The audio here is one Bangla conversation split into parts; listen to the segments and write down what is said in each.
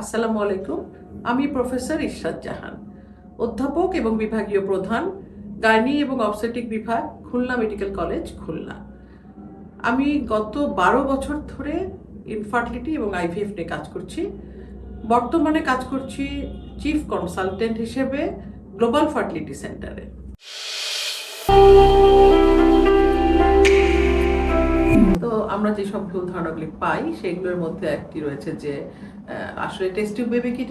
আসসালামু আলাইকুম। আমি প্রফেসর ইশরাত জাহান, অধ্যাপক এবং বিভাগীয় প্রধান, গাইনি এবং অবস্টেট্রিক বিভাগ, খুলনা মেডিকেল কলেজ, খুলনা। আমি গত 12 বছর ধরে ইনফার্টিলিটি এবং আইভিএফ নিয়ে কাজ করছি। বর্তমানে কাজ করছি চিফ কনসালটেন্ট হিসেবে গ্লোবাল ফার্টিলিটি সেন্টারে। তো আমরা যেসব ভুল ধারণাগুলি পাই সেগুলোর মধ্যে একটি রয়েছে যে আসলে টেস্ট টিউব বেবি কি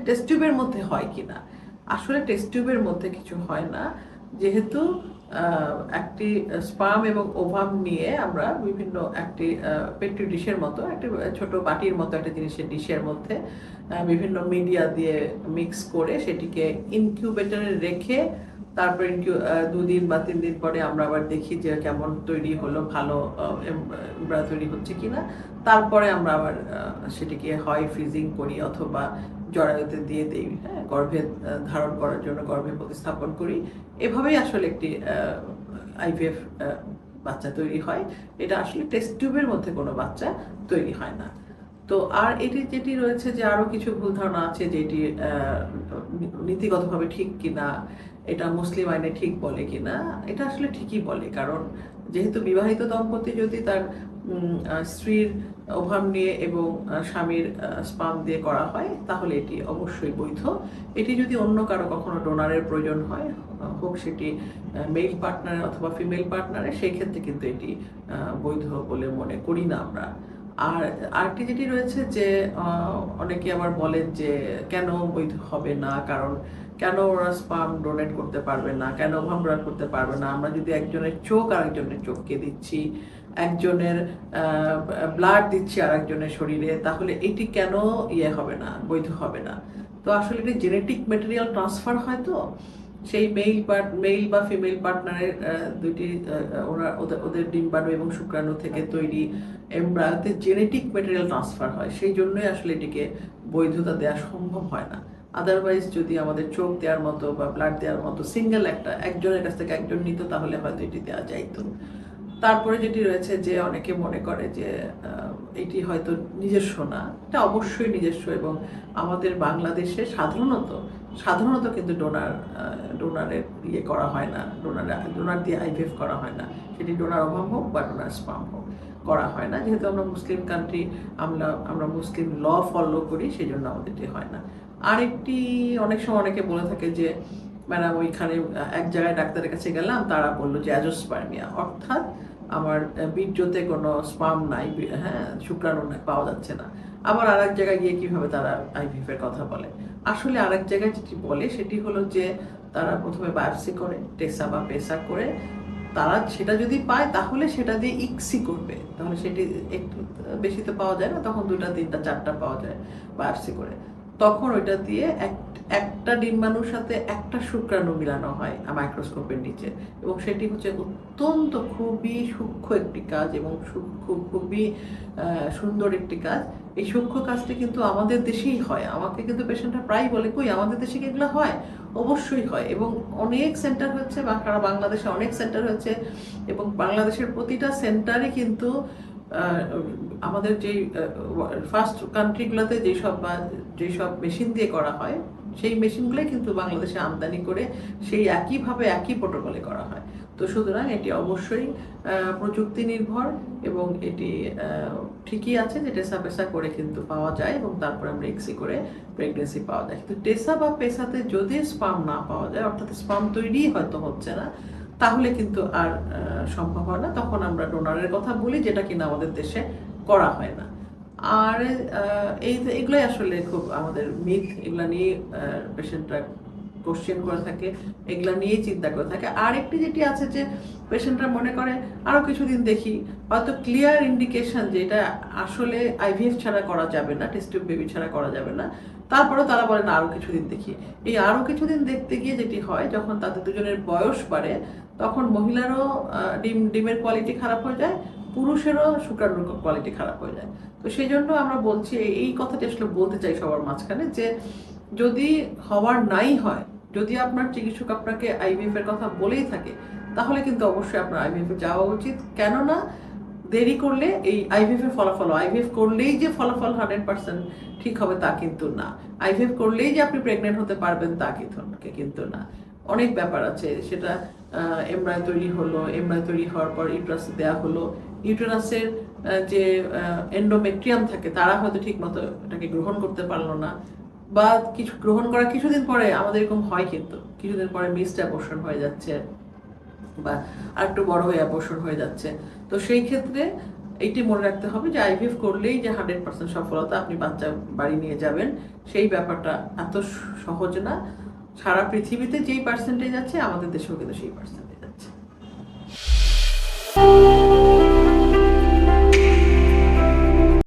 টেস্ট টিউবের মধ্যে হয় কিনা। আসলে টেস্ট টিউবের মধ্যে কিছু হয় না, যেহেতু একটি স্পার্ম এবং ওভাম নিয়ে আমরা বিভিন্ন একটি পেট্রি ডিশের মতো একটি ছোট বাটির মতো একটা জিনিসের ডিশের মধ্যে বিভিন্ন মিডিয়া দিয়ে মিক্স করে সেটিকে ইনকিউবেটরে রেখে তারপর 2 দিন বা 3 দিন পরে আমরা আবার দেখি যে কেমন তৈরি হলো, ভালো এমব্রায়ো তৈরি হচ্ছে কিনা। তারপরে আমরা আবার সেটিকে হয় ফ্রিজিং করি অথবা জরায়ুতে দিয়ে দিই, হ্যাঁ, গর্ভে ধারণ করার জন্য গর্ভে প্রতিস্থাপন করি। এভাবেই আসলে একটি আইভিএফ বাচ্চা তৈরি হয়। এটা আসলে টেস্ট টিউবের মধ্যে কোনো বাচ্চা তৈরি হয় না। তো আর এটি যেটি রয়েছে যে আরো কিছু ভুল ধারণা আছে যেটি নীতিগতভাবে ঠিক কিনা, এটা মুসলিম আইনে ঠিক বলে কিনা। এটা আসলে ঠিকই বলে, কারণ যেহেতু বিবাহিত দম্পতি যদি তার স্ত্রীর ওভাম নিয়ে এবং স্বামীর স্পাম দিয়ে করা হয় তাহলে এটি অবশ্যই বৈধ। এটি যদি অন্য কারো কখনো ডোনারের প্রয়োজন হয়, হোক সেটি মেল পার্টনারের অথবা ফিমেল পার্টনারের, সেই ক্ষেত্রে কিন্তু এটি বৈধ বলে মনে করি না আমরা। আর আরেকটি যেটি রয়েছে যে অনেকে আবার বলেন যে কেন বৈধ হবে না, কারণ কেন ওরা স্পার্ম ডোনেট করতে পারবে না, কেন ওভাম ডোনেট করতে পারবে না। আমরা যদি একজনের চোখ আরেকজনের চোখকে দিচ্ছি, একজনের ব্লাড দিচ্ছি আরেকজনের শরীরে, তাহলে এটি কেন হবে না, বৈধ হবে না। তো আসলে এটি জেনেটিক ম্যাটেরিয়াল ট্রান্সফার হয়, তো সেই মেল বা ফিমেল পার্টনারের দুইটি ওদের ডিম্বাণু এবং শুক্রাণু থেকে তৈরি এমব্রায়োতে জেনেটিক ম্যাটেরিয়াল ট্রান্সফার হয়, সেই জন্যই আসলে এটিকে বৈধতা দেওয়া সম্ভব হয় না। আদারওয়াইজ যদি আমাদের চোখ দেওয়ার মতো বা ব্লাড দেওয়ার মতো সিঙ্গেল একজনের কাছ থেকে একজন নিত তাহলে হয়তো এটি দেওয়া যাইতো। তারপরে যেটি রয়েছে যে অনেকে মনে করে যে এটি হয়তো নিজস্ব না, এটা অবশ্যই নিজস্ব। এবং আমাদের বাংলাদেশে সাধারণত কিন্তু ডোনারের করা হয় না, ডোনার দিয়ে আইভিএফ করা হয় না। সেটি ডোনার অভাব হোক বা ডোনার স্পার্ম হোক, করা হয় না। যেহেতু আমরা মুসলিম কান্ট্রি, আমরা মুসলিম ল ফলো করি, সেই জন্য আমাদের এটি হয় না। আরেকটি, অনেক সময় অনেকে বলে থাকে যে ম্যাডাম ওইখানে এক জায়গায় ডাক্তারের কাছে গেলাম, তারা বললো যে অ্যাজোস্পার্মিয়া, অর্থাৎ আমার বীর্যতে কোনো স্পার্ম নাই, হ্যাঁ, শুক্রাণু পাওয়া যাচ্ছে না। আবার আরেক জায়গায় গিয়ে কিভাবে তারা আইভিএফ এর কথা বলে। আসলে আরেক জায়গায় যেটি বলে সেটি হলো যে তারা প্রথমে বায়োপসি করে, টেসা বা পেসা করে, তারা সেটা যদি পায় তাহলে সেটা দিয়ে ইক্সি করবে, তাহলে সেটি একটু বেশি তো পাওয়া যায় না, তখন 2টা 3টা 4টা পাওয়া যায় বায়োপসি করে। তখন ওইটা দিয়ে একটা ডিম্বাণুর সাথে একটা শুক্রাণু মিলানো হয় মাইক্রোস্কোপের নিচে, এবং সেটি হচ্ছে অত্যন্ত খুবই সূক্ষ্ম একটি কাজ এবং খুবই সুন্দর একটি কাজ। এই সূক্ষ্ম কাজটি কিন্তু আমাদের দেশেই হয়। আমাকে কিন্তু পেশেন্টরা প্রায় বলে, কই আমাদের দেশে কি এগুলো হয়? অবশ্যই হয়, এবং অনেক সেন্টার হচ্ছে, বাংলাদেশে অনেক সেন্টার হচ্ছে, এবং বাংলাদেশের প্রতিটা সেন্টারে কিন্তু আমাদের যেই ফার্স্ট কান্ট্রিগুলোতে যেসব মেশিন দিয়ে করা হয়, সেই মেশিনগুলোই কিন্তু বাংলাদেশে আমদানি করে সেই একইভাবে একই প্রোটোকলে করা হয়। তো সুতরাং এটি অবশ্যই প্রযুক্তি নির্ভর, এবং এটি ঠিকই আছে যে টেসা পেসা করে কিন্তু পাওয়া যায়, এবং তারপরে আমরা এক্সি করে প্রেগনেন্সি পাওয়া যায়। কিন্তু টেসা বা পেসাতে যদি স্পার্ম না পাওয়া যায়, অর্থাৎ স্পার্ম তৈরি হয়তো হচ্ছে না, তাহলে কিন্তু আর সম্ভব হয় না। তখন আমরা ডোনারের কথা বলি, যেটা কিনা আমাদের দেশে করা হয় না। আর এগুলোই আসলে খুব আমাদের মিথ, এগুলা নিয়ে পেশেন্টরা কোশ্চেন করে থাকে, এগুলা নিয়েই চিন্তা করে থাকে। আর একটি যেটি আছে যে পেশেন্টরা মনে করে আরো কিছুদিন দেখি, হয়তো ক্লিয়ার ইন্ডিকেশন যে এটা আসলে আইভিএফ ছাড়া করা যাবে না, টেস্ট টিউব বেবি ছাড়া করা যাবে না, তারপরেও তারা বলেন আরো কিছুদিন দেখি। এই আরো কিছুদিন দেখতে গিয়ে যেটি হয়, যখন তাদের দুজনের বয়স বাড়ে, তখন মহিলারও ডিমের কোয়ালিটি খারাপ হয়ে যায়, পুরুষেরও শুক্রাণুর কোয়ালিটি খারাপ হয়ে যায়। তো সেই জন্য আমরা বলছি, এই কথাটি আসলে বলতে চাই সবার মাঝখানে, যে যদি হওয়ার নাই হয়, যদি আপনার চিকিৎসক আপনাকে আইভিএফ এর কথা বলেই থাকে, তাহলে কিন্তু অবশ্যই আপনার আইভিএফ এ যাওয়া উচিত। কেননা দেরি করলে এই আইভিএফ এর ফলাফল, আইভিএফ করলেই যে ফলাফল 100% ঠিক হবে তা কিন্তু না। আইভিএফ করলেই যে আপনি প্রেগনেন্ট হতে পারবেন তা কিন্তু না। অনেক ব্যাপার আছে, সেটা এমব্রায়ো তৈরি হলো, এমব্রায়ো তৈরি হওয়ার পর ইউটেরাস দেওয়া হলো, ইউটেরাসের যে এন্ডোমেট্রিয়াম থাকে তারা হয়তো ঠিক মতো এটাকে গ্রহণ করতে পারলো না, বা কিছু গ্রহণ করা কিছুদিন পরে আমাদের এরকম হয়, কিন্তু কিছুদিন পরে মিসড অ্যাবর্শন হয়ে যাচ্ছে বা আরেকটু বড় হয়ে অ্যাবর্শন হয়ে যাচ্ছে। তো সেই ক্ষেত্রে এইটি মনে রাখতে হবে যে আইভিএফ করলেই যে 100% সফলতা আপনি বাচ্চা বাড়ি নিয়ে যাবেন, সেই ব্যাপারটা এত সহজ না। সারা পৃথিবীতে যেই পার্সেন্টেজ আছে আমাদের দেশেও কিন্তু সেই পার্সেন্টেজ আছে।